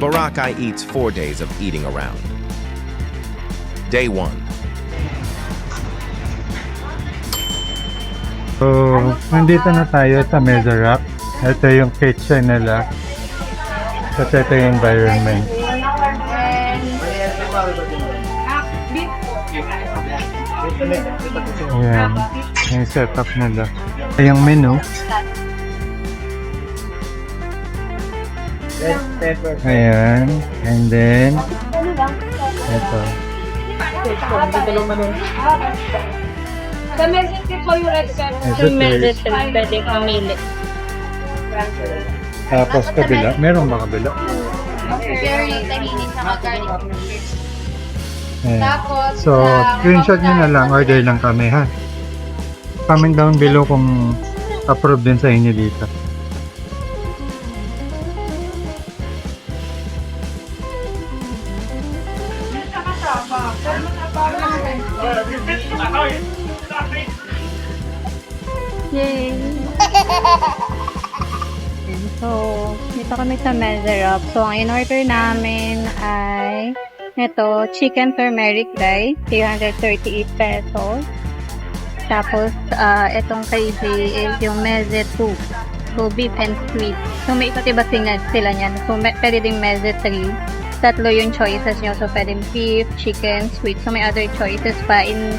Boracay eats 4 days of eating around. Day 1. So, nandito na tayo sa Mezerap. Ito yung kitchen nila. At ito yung environment. Ayan. Yung setup nila. Ito yung menu. Ayan. And then, ito. Sa message po yung red card. Ito first. Pwede mamili. Tapos kabila. Meron ba kabila? Very tahini sa garlic. Ayan. Tapos, So, screenshot nyo na lang. Order lang kami, ha? Comment down below kung approve din sa inyo dito. Yay! So, dito kami sa Mezerap. So, ang in-order namin ay ito, chicken turmeric rice, 338 pesos. Tapos, itong kay J is yung Meze 2. So, beef and sweet. So, may iba't iba sila niyan. So, pwede din Meze 3. Tatlo yung choices nyo. So, pwede beef, chicken, sweet. So, may other choices pa in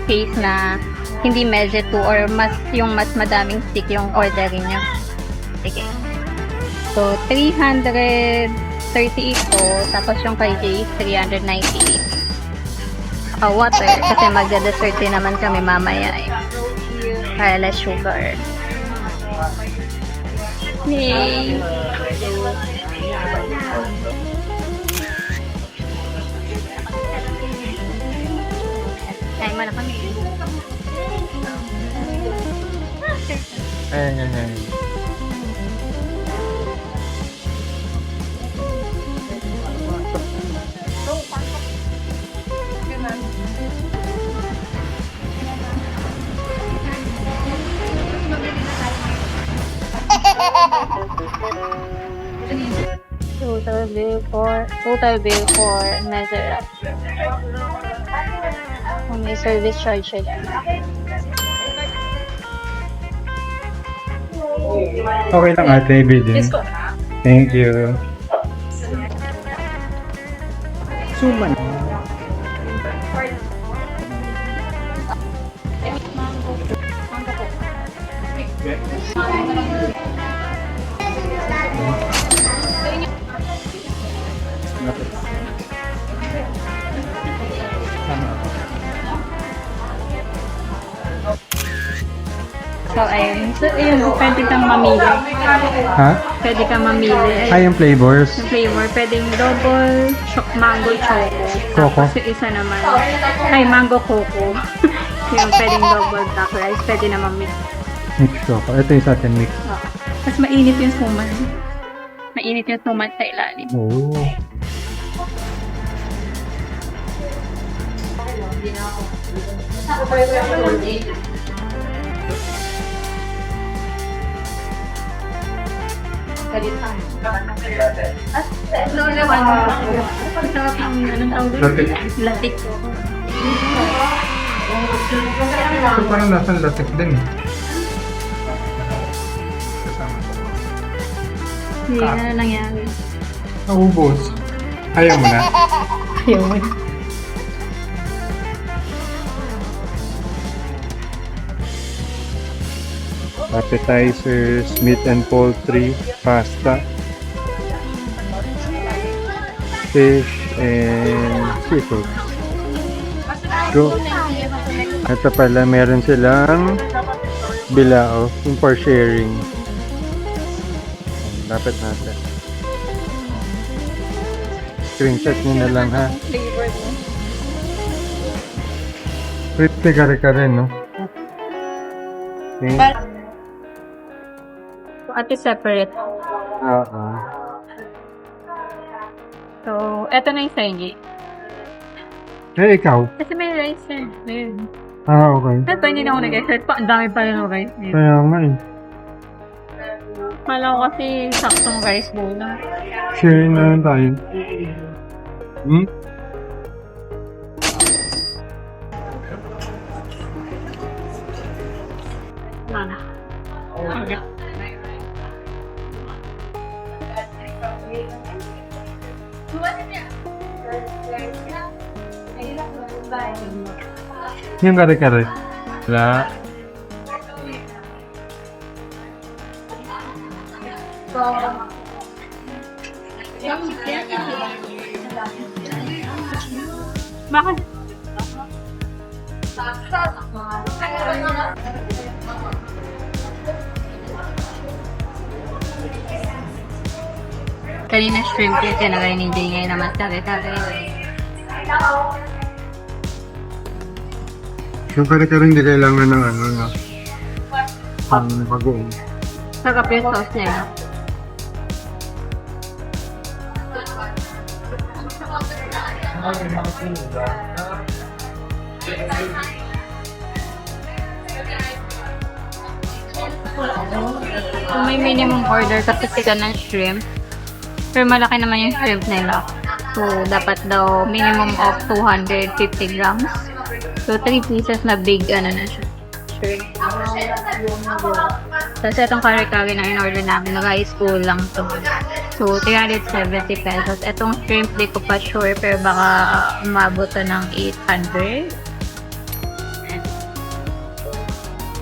case na hindi Meze 2 or yung mas madaming stick yung ordering nyo. Sige. So, 338 ito. Tapos yung kay J is 398. Water. Kasi magda-dessert din naman kami mamaya eh. Para less sugar. Yay! Kain mo na kami. Ayan. Total bill for Mezerap. Kung may service charge siya. Okay lang ate, ibigin. Thank you. Suman. So, ayun. So, ayun. Pwede kang mamili. Ha? Pwede kang mamili. Ay, yung flavors. Yung flavor, pwedeng double mango choco. Coco. Tapos yung isa naman, ay mango coco. Yung pwedeng double black rice, pwede naman mix. Mix choco. Ito yung sa atin mix. Mas mainit yung suman. Mainit yung suman sa ilalim. Oh. No naman. Masarap yung anong tawag doon? Latik. Latik. Ito parang lasang latik din eh. Hindi na nangyari. Naubos. Ayaw mo na. Ayaw mo. Appetizers, meat and poultry, pasta, fish, and seafood. Go. Ito pala, meron silang bilao, yung for sharing. Dapat natin. Screenshot nyo na lang ha. Flavor mo. Crispy kare-kare, no? Okay. So, ate separate. Oo. So, eto na yung saigi. Eh, ikaw? Kasi may rice yan. Ayun. Ah, okay. Ito, hindi na ako nag-exert pa. Ang dami pa yung rice. Kaya nga eh. Kala ko kasi saktong rice bowl lang. Share na lang tayo. Hmm? Okay. Yung kare-kare. Wala. Bakit? Kanina shrimp yun, tinagay ni Jay ngayon naman kare-kare. Yung kare-kare hindi kailangan ng ano na. Pang bagoong. Sarap yung sauce niya. Kung may minimum order kasi sila ng shrimp, pero malaki naman yung shrimp nila. So, dapat daw minimum of 250 grams. So, 3 pieces na big ano na siya. Shrimp. Tapos itong kare-kare na in-order namin, nag-ice bowl lang to. So, 370 pesos. Itong shrimp, di ko pa sure, pero baka umabot to ng 800.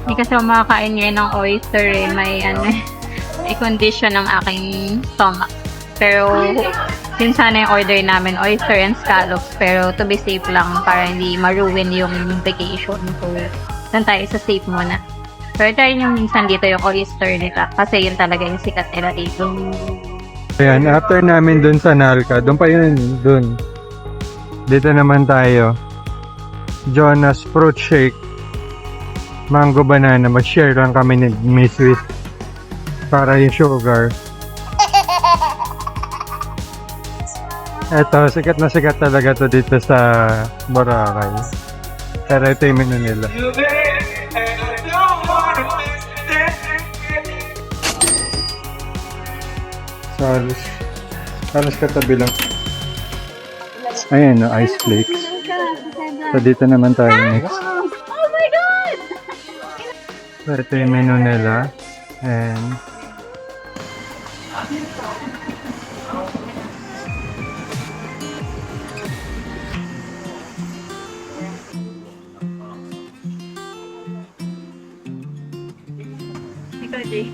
Hindi kasi ako makakain ngayon ng oyster eh. May may condition ng aking stomach. Pero, yun sana yung order namin, oyster and scallops. Pero, to be safe lang para hindi ma-ruin yung vacation. So, doon tayo sa safe muna. Pero try nyo minsan dito yung oyster nila. Kasi yun talaga yung sikat nila dito. Ayan, after namin dun sa Nalca, dun pa yun, dun. Dito naman tayo. Jonas Fruit Shake. Mango banana. Mag-share lang kami ni Miss Wiz. Para yung sugar. Eto, sikat na sikat talaga to dito sa Boracay. Pero ito yung menu nila. Halos katabi lang. Ayan, no, ice flakes. So, dito naman tayo next. Oh my God! So, ito yung menu nila. And, Ikaw, Jay.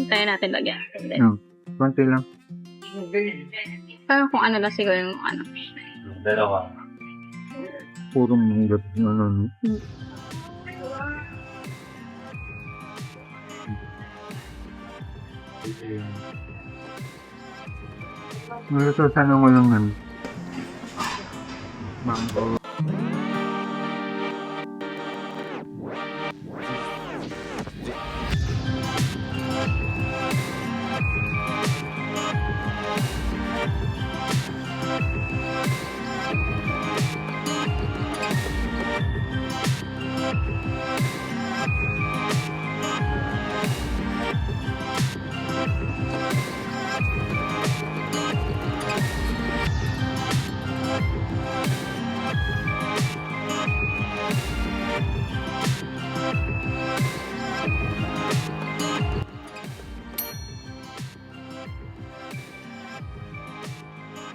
Tayo natin lagyan. no, konti lang. Pero kung ano lang siguro yung ano. Puro munggot. Ano. Ito, sana ko lang nan. Mango.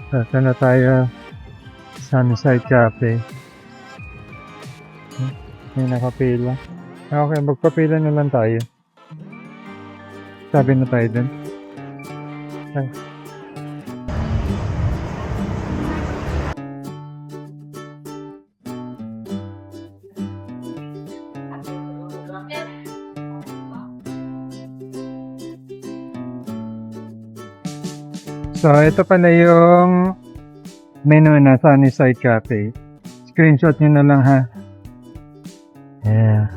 Saan na tayo? Sunside Cafe. May nakapila. Okay, magpapila na lang tayo. Sabi na tayo dun. Ay. So, ito pala yung menu na Sunnyside Cafe. Screenshot nyo na lang ha. Yeah.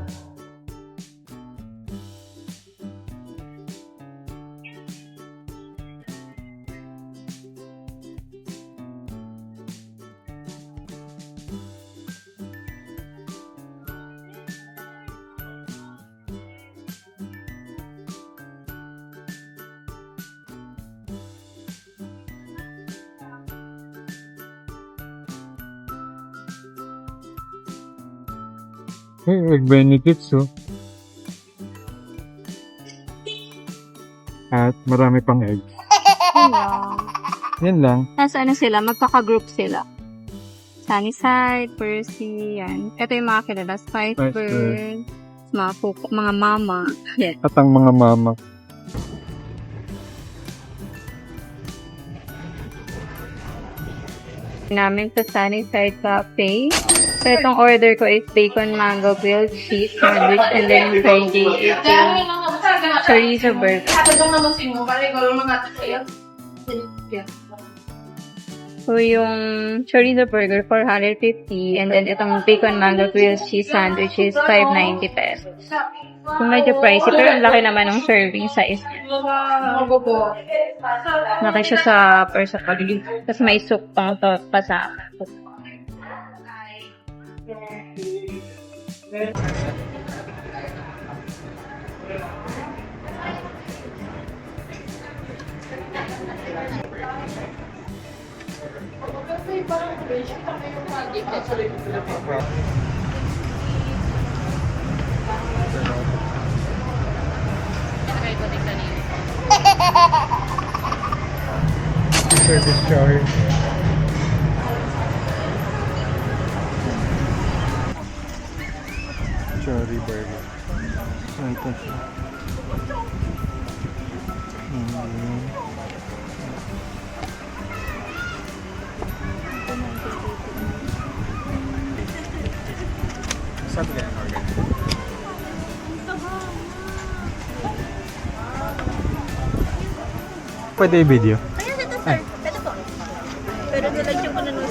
Egg benefits, oh. At marami pang egg. Hello. Yan lang. Nasa ano sila, magkaka-group sila. Sunnyside, Percy, yan. Ito yung mga kilala, Spicebird, mga mama. Yes. At ang mga mama. Namin sa Sunnyside Cafe. So, itong order ko is bacon mango grilled cheese sandwich and then yung veggie is yung chorizo burger. So, yung chorizo burger, 450 and then itong bacon mango grilled cheese sandwich is 590 pesos. So, medyo pricey pero ang laki naman ng serving size niya. Laki siya sa person. Tapos may soup pang to pa sa Service charge. Cherry burger. Saan ito siya? Sabi ka ng order. Pwede i-video. Ayan, ito sir. Ito po. Pero nilagyan ko na nung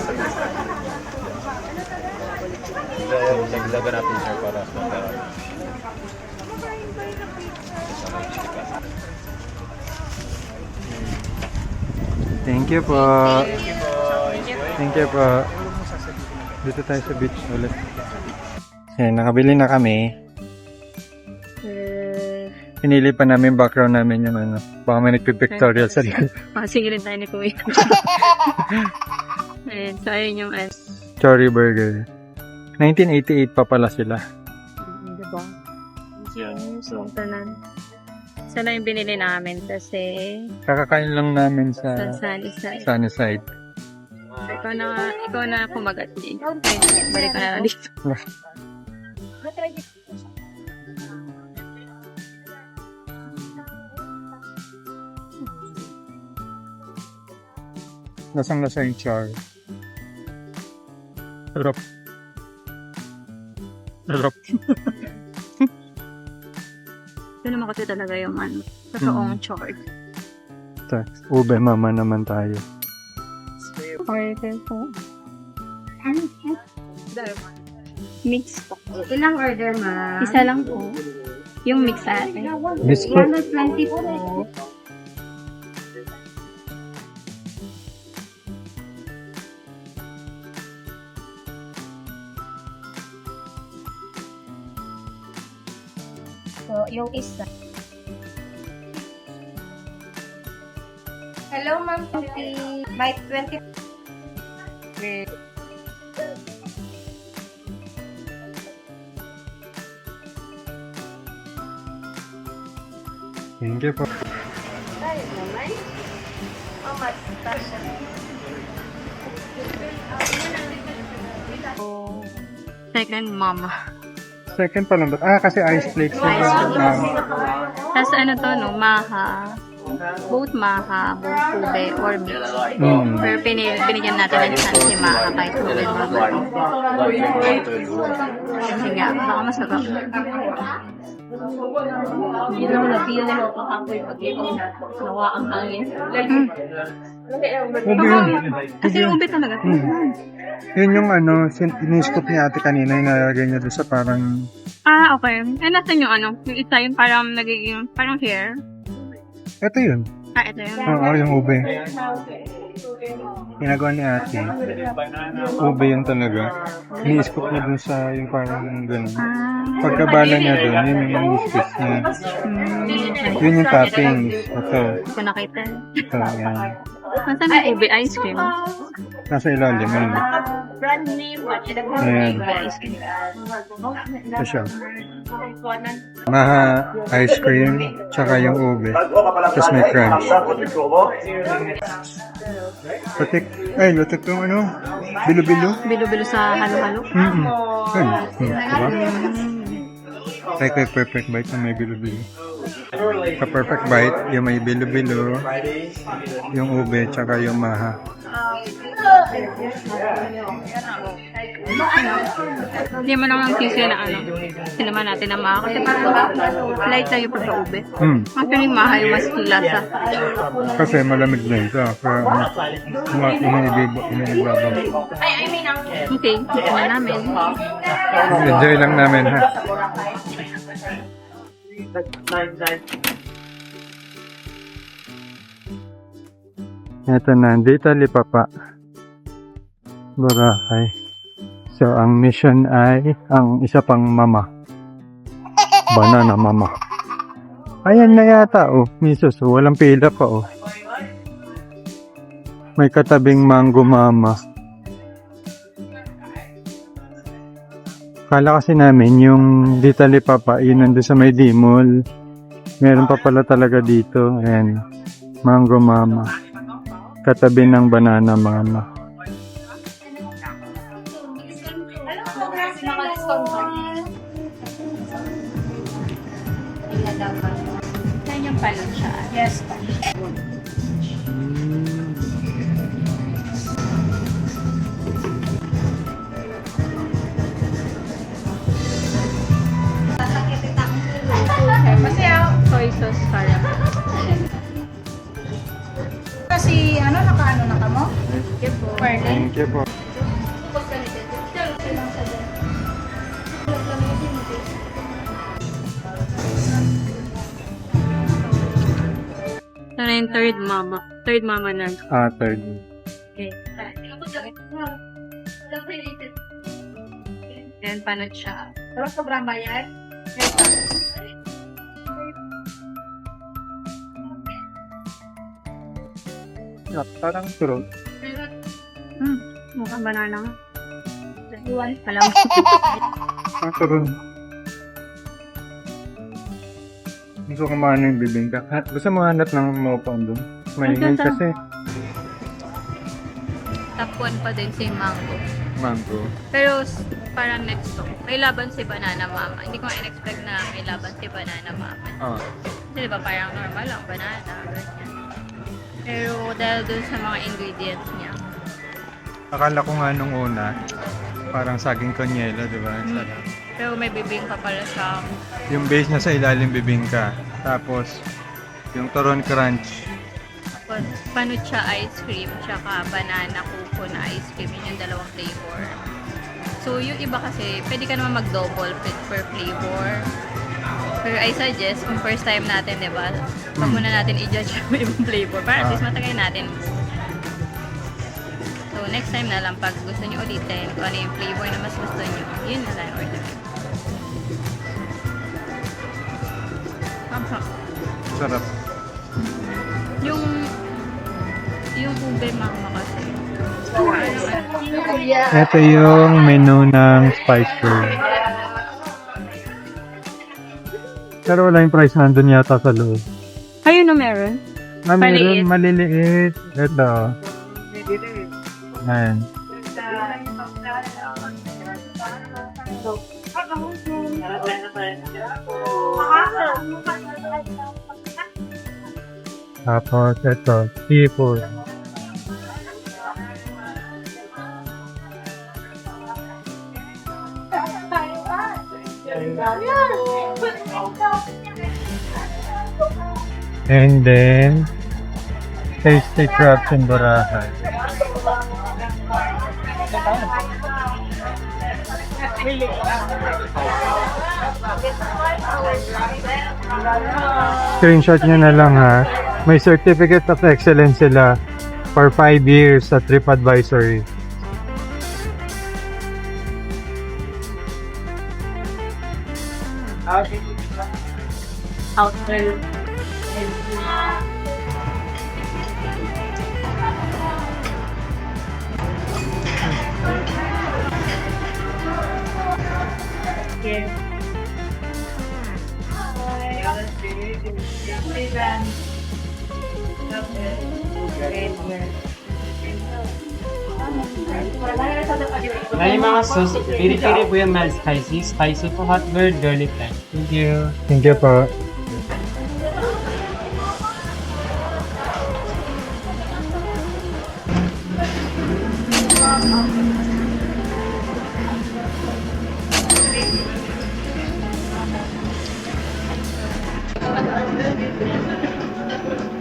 Naglaga natin sir para sa Thank you po. Thank you po. Dito tayo sa beach ulit. Ayan, nakabili na kami. Pinili pa namin background namin yung ano. Baka may nagpipictorial sa likod. Sige rin tayo ni Kuya. Ayan, so ayun yung Cherry burger. 1988 pa pala sila. diba? So, tanan. Sana yung binili namin kasi Kakakain lang namin sa sa Sunnyside. Sunnyside. Ikaw na kumagat din. Balik ka na lang dito. Lasang-lasa yung char. Sarap. Sarap. Ito naman kasi talaga yung ano, totoong chord. Ube mama naman tayo. Order po. Mix po. Ilang order, ma? Isa lang po. Yung mix ate. Miss po. 120 po. So, yung isa. Hello, ma'am. May 20. Thank you po. Tayo naman. How much? Second mama. Second pa lang ba? Kasi ice flakes. Tapos ano to, no? Maha. Both maha, both ube, or mix. Pero binigyan natin ng chance si maha kahit ube mama. Kasi nga, baka masarap. Hindi naman na-feel na ako kapoy pag-ibig nawa ang hangin. Ube yun. Kasi ube talaga. Yun yung ano, in-scoop ni ate kanina, yung nalagay niya doon sa parang... Okay. Nasan yung ano? Yung isa yung parang nagiging, parang hair. Ito yun. Ito yun. Oo, yung ube. Ginagawa ni ate. Ube yun talaga. Ni-scoop niya doon sa yung parang gano'n. Pagkabala niya doon, yun yung ni-scoop niya. Yun yung toppings. Ito. Hindi ko nakita. Ito, yan. Nasaan yung ube ice cream? Nasa ilalim, yun. Brand name, what? Ayan. Ito siya. Maha ice cream, tsaka yung ube. Tapos may crunch. Patik, ay, latik yung ano, bilo-bilo. Bilo-bilo sa halo-halo. Diba? Like a perfect bite na may bilo-bilo. Sa perfect bite, yung may bilo-bilo, yung ube, tsaka yung maha. Hindi mo lang ang kisya na ano. Sinama natin ang maha. Kasi parang light tayo pa sa ube. Actually, maha yung mas lasa. Kasi malamig na ito. Kaya inibabang. Okay, ito na namin. Enjoy lang namin ha. Ito na, dito Lipapa, Boracay. So, ang mission ay ang isa pang mama. Banana mama. Ayan na yata, oh. Misos, oh. Walang pila pa, oh. May katabing mango mama. Kala kasi namin yung dito Lipapa, yun nandun sa may Dimol. Meron pa pala talaga dito. Ayan. Mango mama. Katabi ng banana mama. Yan yung palon siya. Yes. Soy sauce para. Kasi, nakaano na ka mo? Thank you po. Ito na yung third mama. Third mama na. Third. Okay. Yan, panot siya. Tapos sobrang bayad? Parang fruit. Mukhang banana nga. Iwan. Alam mo. Fruit. Gusto ko maano yung bibingka. Gusto mo hanap ng mopang doon? Maingay kasi. Top 1 pa din si Mango. Mango. Pero parang next to. May laban si Banana Mama. Hindi ko in-expect na may laban si Banana Mama. Kasi diba parang normal lang, banana, ganyan. Pero dahil dun sa mga ingredients niya. Akala ko nga nung una, parang saging konyelo, di ba? Sarap. Pero may bibingka pala siya. Yung base na sa ilalim bibingka. Tapos, yung turon crunch. Tapos panucha ice cream, tsaka banana kuko na ice cream. Yun yung dalawang flavor. So yung iba kasi, pwede ka naman mag-double per flavor. Pero I suggest, kung first time natin, di ba? Wag muna natin i-judge yung ibang flavor. Para at least matagay natin. So next time na lang, pag gusto nyo ulitin, kung ano yung flavor na mas gusto nyo, yun na lang order. Sarap. Yung ube mama kasi. Ito yung menu ng spice girl. Pero wala yung price nandun yata sa loob. Ayun na meron. Meron maliliit. Ito. Ayan. Tapos ito, seafood. And then, tasty crabs in Boracay. Screenshot nyo na lang ha. May certificate of excellence sila for 5 years sa TripAdvisory. Outer. you. May mga sauce, piri-piri po yung mild spicy, spicy po hot bird, garlic time. Thank you. Thank you po.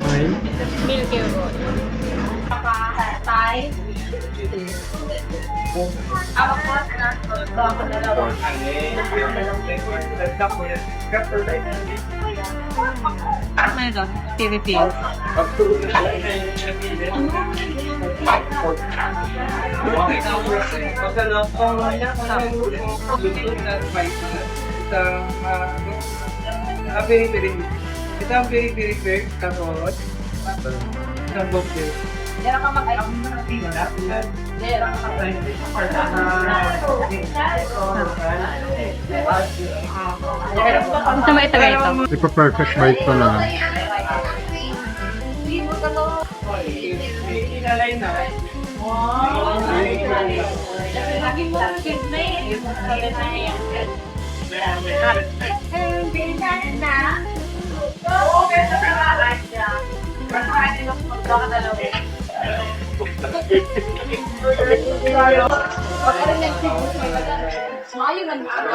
Okay. Milk yogurt. Thai. Ano doon? Philippines. Ito ang peri-peri tapos isang bokeh. Ito may taga ito. Ipa-perfect bite ko lang. Inalay na.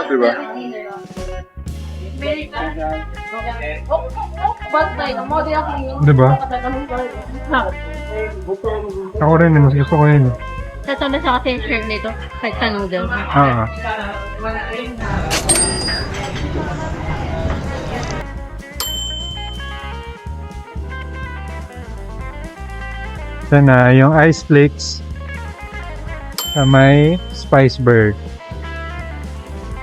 Diba? Diba? Ako rin, mas gusto ko yun. Tatanda sa kasi yung shrimp nito. Kahit sa noodles. Ah. Ito na, yung ice flakes sa may spice bird.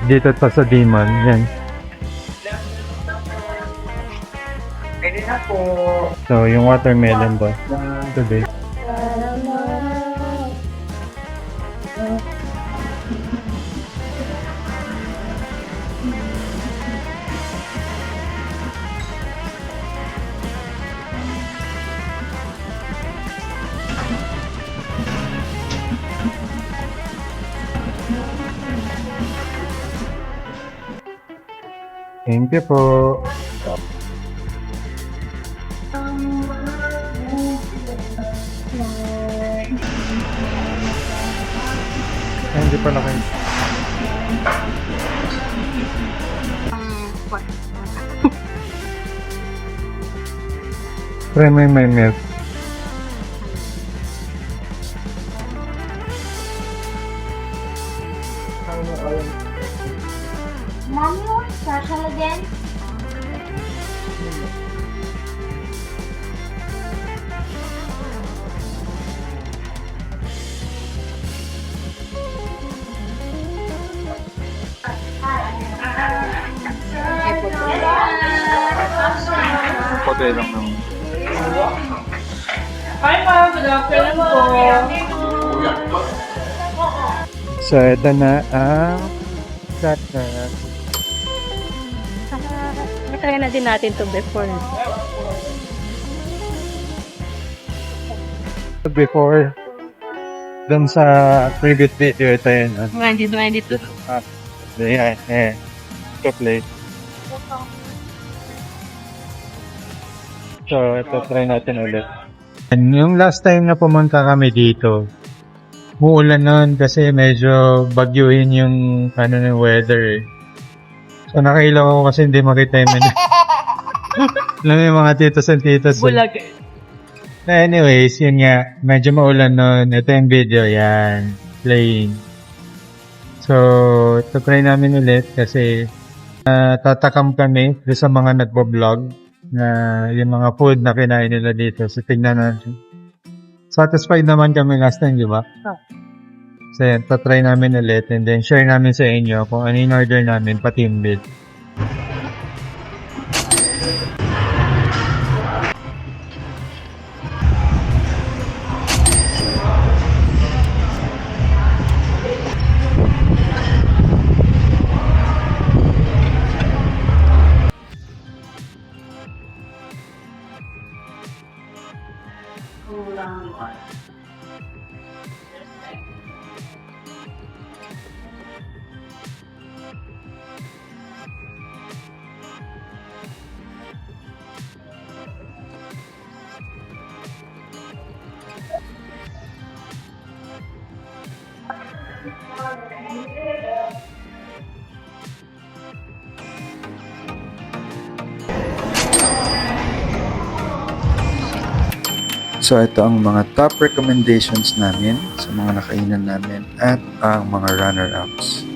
Dito pa sa Demon. Yan. Pwede na po. So, yung watermelon ba? Today. Thank you po. Hindi pa na kayo. Try mo yung may milk. Mommy wants special again? Pote lang naman. Hi ma'am, good afternoon po. So, ito na ang crackers. Try na din natin to before. Before, dun sa previous video, ito yun. 2022. Ayan, ito play. So, ito try natin ulit. And yung last time na pumunta kami dito, muulan nun kasi medyo bagyuhin yung ng weather eh. So, nakailaw ako kasi hindi makita yung menu. Alam mo yung mga titos and titos. Bulag. Anyways, yun nga. Medyo maulan nun. Ito yung video. Yan. Playing. So, ito try namin ulit kasi tatakam kami sa mga nagbo-vlog na yung mga food na kinain nila dito. So, tignan natin. Satisfied naman kami last time, di ba? So, yan. Tatry namin ulit and then share namin sa inyo kung ano yung order namin pa team build. So ito ang mga top recommendations namin sa mga nakainan namin at ang mga runner-ups.